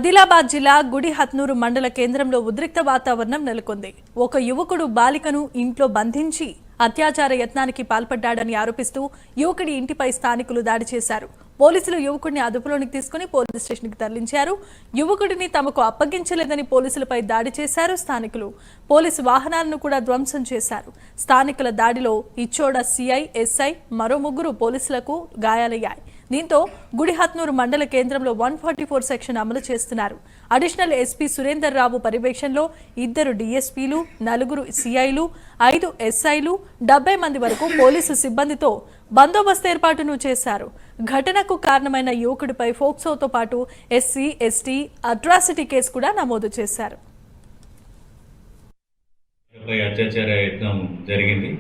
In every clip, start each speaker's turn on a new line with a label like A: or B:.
A: ఆదిలాబాద్ జిల్లా గుడిహత్నూరు మండల కేంద్రంలో ఉద్రిక్త వాతావరణం నెలకొంది. ఒక యువకుడు బాలికను ఇంట్లో బంధించి అత్యాచార యత్నానికి పాల్పడ్డాడని ఆరోపిస్తూ యువకుడి ఇంటిపై స్థానికులు దాడి చేశారు. పోలీసులు యువకుడిని అదుపులోకి తీసుకుని పోలీస్ స్టేషన్కి తరలించారు. యువకుడిని తమకు అప్పగించలేదని పోలీసులపై దాడి చేశారు స్థానికులు. పోలీసు వాహనాలను కూడా ధ్వంసం చేశారు. స్థానికుల దాడిలో ఇచ్చోడ సిఐ, ఎస్ఐ, మరో ముగ్గురు పోలీసులకు గాయాలయ్యాయి. దీంతో గుడిహత్నూరు మండల కేంద్రంలో 144 సెక్షన్ అమలు చేస్తున్నారు. అడిషనల్ ఎస్పీ సురేందర్ రావు పర్యవేక్షణలో 2 డీఎస్పీలు, 4 సిఐలు, 5 ఎస్ఐలు, 70 మంది వరకు పోలీసు సిబ్బందితో బందోబస్తు ఏర్పాటును చేశారు. ఘటనకు కారణమైన యువకుడిపై ఫోక్సోతో పాటు ఎస్సీ, ఎస్టీ అట్రాసిటీ కేసు కూడా నమోదు చేశారు.
B: అత్యాచార యత్నం జరిగింది.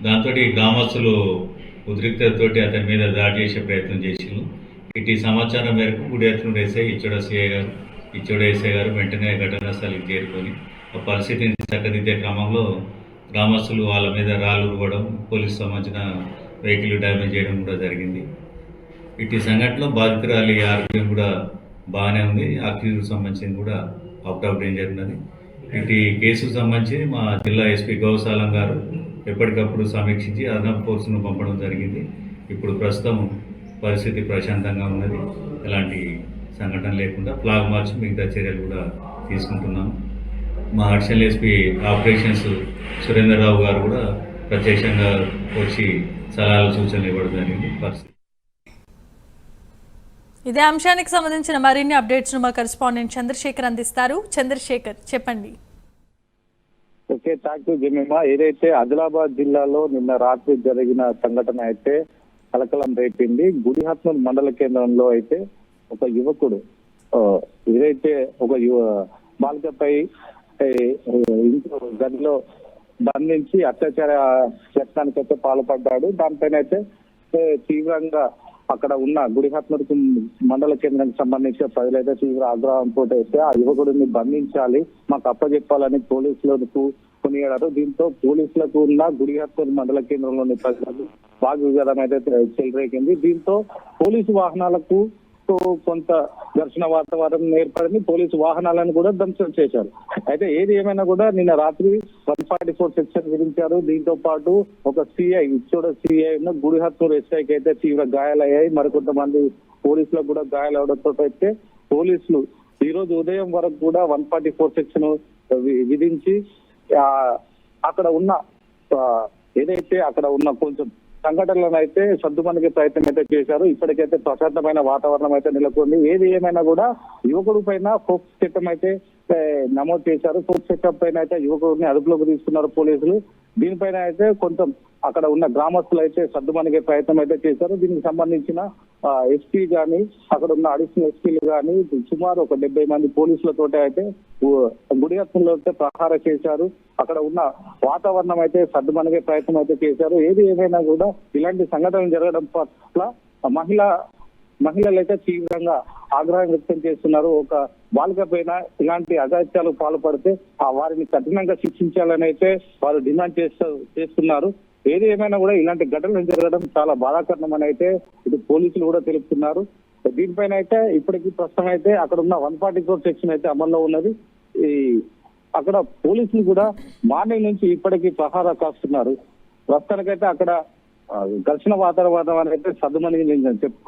B: దాంతో గ్రామస్తులు ఉద్రిక్తతోటి అతని మీద దాడి చేసే ప్రయత్నం చేసిండ్రు. ఇటు సమాచారం మేరకు గుడిహత్నూరు ఎస్ఐ, ఇచ్చోడ ఎస్ఐ గారు వెంటనే ఘటనా స్థలికి చేరుకొని ఆ పరిస్థితిని చక్కదిద్దే క్రమంలో గ్రామస్తులు వాళ్ళ మీద రాళ్ళు రువ్వడం, పోలీసు సంబంధించిన వెహికల్ డ్యామేజ్ చేయడం కూడా జరిగింది. ఇటు సంఘటనలో బాధితురాలి ఆరోగ్యం కూడా బాగానే ఉంది. అక్యూజ్కి సంబంధించింది కూడా అవుట్ ఆఫ్ డేంజర్ ఉన్నది. ఇటు కేసుకు సంబంధించి మా జిల్లా ఎస్పీ గౌసాలం గారు ఎప్పటికప్పుడు సమీక్షించి అదనపు ఫోర్సును పంపడం జరిగింది. ఇప్పుడు ప్రస్తుతం పరిస్థితి ప్రశాంతంగా ఉన్నది. ఎలాంటి సంఘటన లేకుండా ఫ్లాగ్ మార్చ్ మిగతా చర్యలు కూడా తీసుకుంటున్నాము. మా అడిషనల్ ఎస్పీ ఆపరేషన్స్ సురేందర్ రావు గారు కూడా ప్రత్యక్షంగా వచ్చి సలహాలు సూచనలు ఇవ్వడం జరిగింది. పరిస్థితి
A: ఇదే అంశానికి సంబంధించిన మరిన్ని అప్డేట్స్ మా కరెస్పాండెంట్ చంద్రశేఖర్ అందిస్తారు. చంద్రశేఖర్, చెప్పండి.
C: Okay, thank you Jemimah. ఏదైతే ఆదిలాబాద్ జిల్లాలో నిన్న రాత్రి జరిగిన సంఘటన అయితే కలకలం రేపింది. గుడిహత్నూరు మండల కేంద్రంలో అయితే ఒక యువకుడు ఏదైతే ఒక బాలికపై ఇంట్లో గదిలో బంధించి అత్యాచార యత్నానికి అయితే పాల్పడ్డాడు. దానిపైన అయితే తీవ్రంగా అక్కడ ఉన్న గుడిహత్నూరు మండల కేంద్రానికి సంబంధించిన ప్రజలైతే తీవ్ర ఆగ్రహంతో అయితే ఆ యువకుడిని బంధించాలి, మాకు అప్పచెప్పాలని పోలీసులకు కొనియాడారు. దీంతో పోలీసులకు ఉన్న గుడిహత్నూరు మండల కేంద్రంలోని ప్రజలకు వాగ్వివాదం అయితే చెలరేగింది. దీంతో పోలీసు వాహనాలకు కొంత ఘర్షణ వాతావరణం ఏర్పడింది. పోలీసు వాహనాలను కూడా ధ్వంసం చేశారు. అయితే ఏది ఏమైనా కూడా నిన్న రాత్రి 144 సెక్షన్ విధించారు. దీంతో పాటు ఒక సిఐ, ఇచ్చోడ సిఐ, గుడిహత్నూరు ఎస్ఐకి అయితే తీవ్ర గాయాలయ్యాయి. మరికొంతమంది పోలీసులకు కూడా గాయాలవడంతో అయితే పోలీసులు ఈ రోజు ఉదయం వరకు కూడా 144 సెక్షన్ విధించి అక్కడ ఉన్న ఏదైతే అక్కడ ఉన్న కొంచెం సంఘటనలను అయితే సర్దుమణిగే ప్రయత్నం అయితే చేశారు. ఇప్పటికైతే ప్రశాంతమైన వాతావరణం అయితే నెలకొంది. ఏది ఏమైనా కూడా యువకుడి పైన ఫోక్స్ చట్టం అయితే నమోదు చేశారు. ఫోక్స్ చట్టం పైన అయితే యువకుడిని అదుపులోకి తీసుకున్నారు పోలీసులు. దీనిపైన అయితే కొంచెం అక్కడ ఉన్న గ్రామస్తులు అయితే సర్దుమణిగే ప్రయత్నం అయితే చేశారు. దీనికి సంబంధించిన ఎస్పీ గాని, అక్కడ ఉన్న అడిషనల్ ఎస్పీలు గాని సుమారు ఒక 70 మంది పోలీసులతో అయితే గుడిహత్నూరులో అయితే ప్రహార చేశారు. అక్కడ ఉన్న వాతావరణం అయితే సర్దుమణిగే ప్రయత్నం అయితే చేశారు. ఏది ఏమైనా కూడా ఇలాంటి సంఘటనలు జరగడం పట్ల మహిళలు అయితే తీవ్రంగా ఆగ్రహం వ్యక్తం చేస్తున్నారు. ఒక బాలిక పైన ఇలాంటి అఘాయిత్యాలు పాల్పడితే వారిని కఠినంగా శిక్షించాలని అయితే వారు డిమాండ్ చేస్తున్నారు. ఏది ఏమైనా కూడా ఇలాంటి ఘటనలు జరగడం చాలా బాధాకరణం అని అయితే ఇది పోలీసులు కూడా తెలుపుతున్నారు. దీనిపైన అయితే ఇప్పటికీ ప్రస్తుతం అయితే అక్కడ ఉన్న 144 సెక్షన్ అయితే అమల్లో ఉన్నది. అక్కడ పోలీసులు కూడా మార్నింగ్ నుంచి ఇప్పటికీ పహారా కాస్తున్నారు. ప్రస్తుతానికైతే అక్కడ ఘర్షణ వాతావరణం అయితే సద్దుమణిగిందని చెప్పుకోవాలి.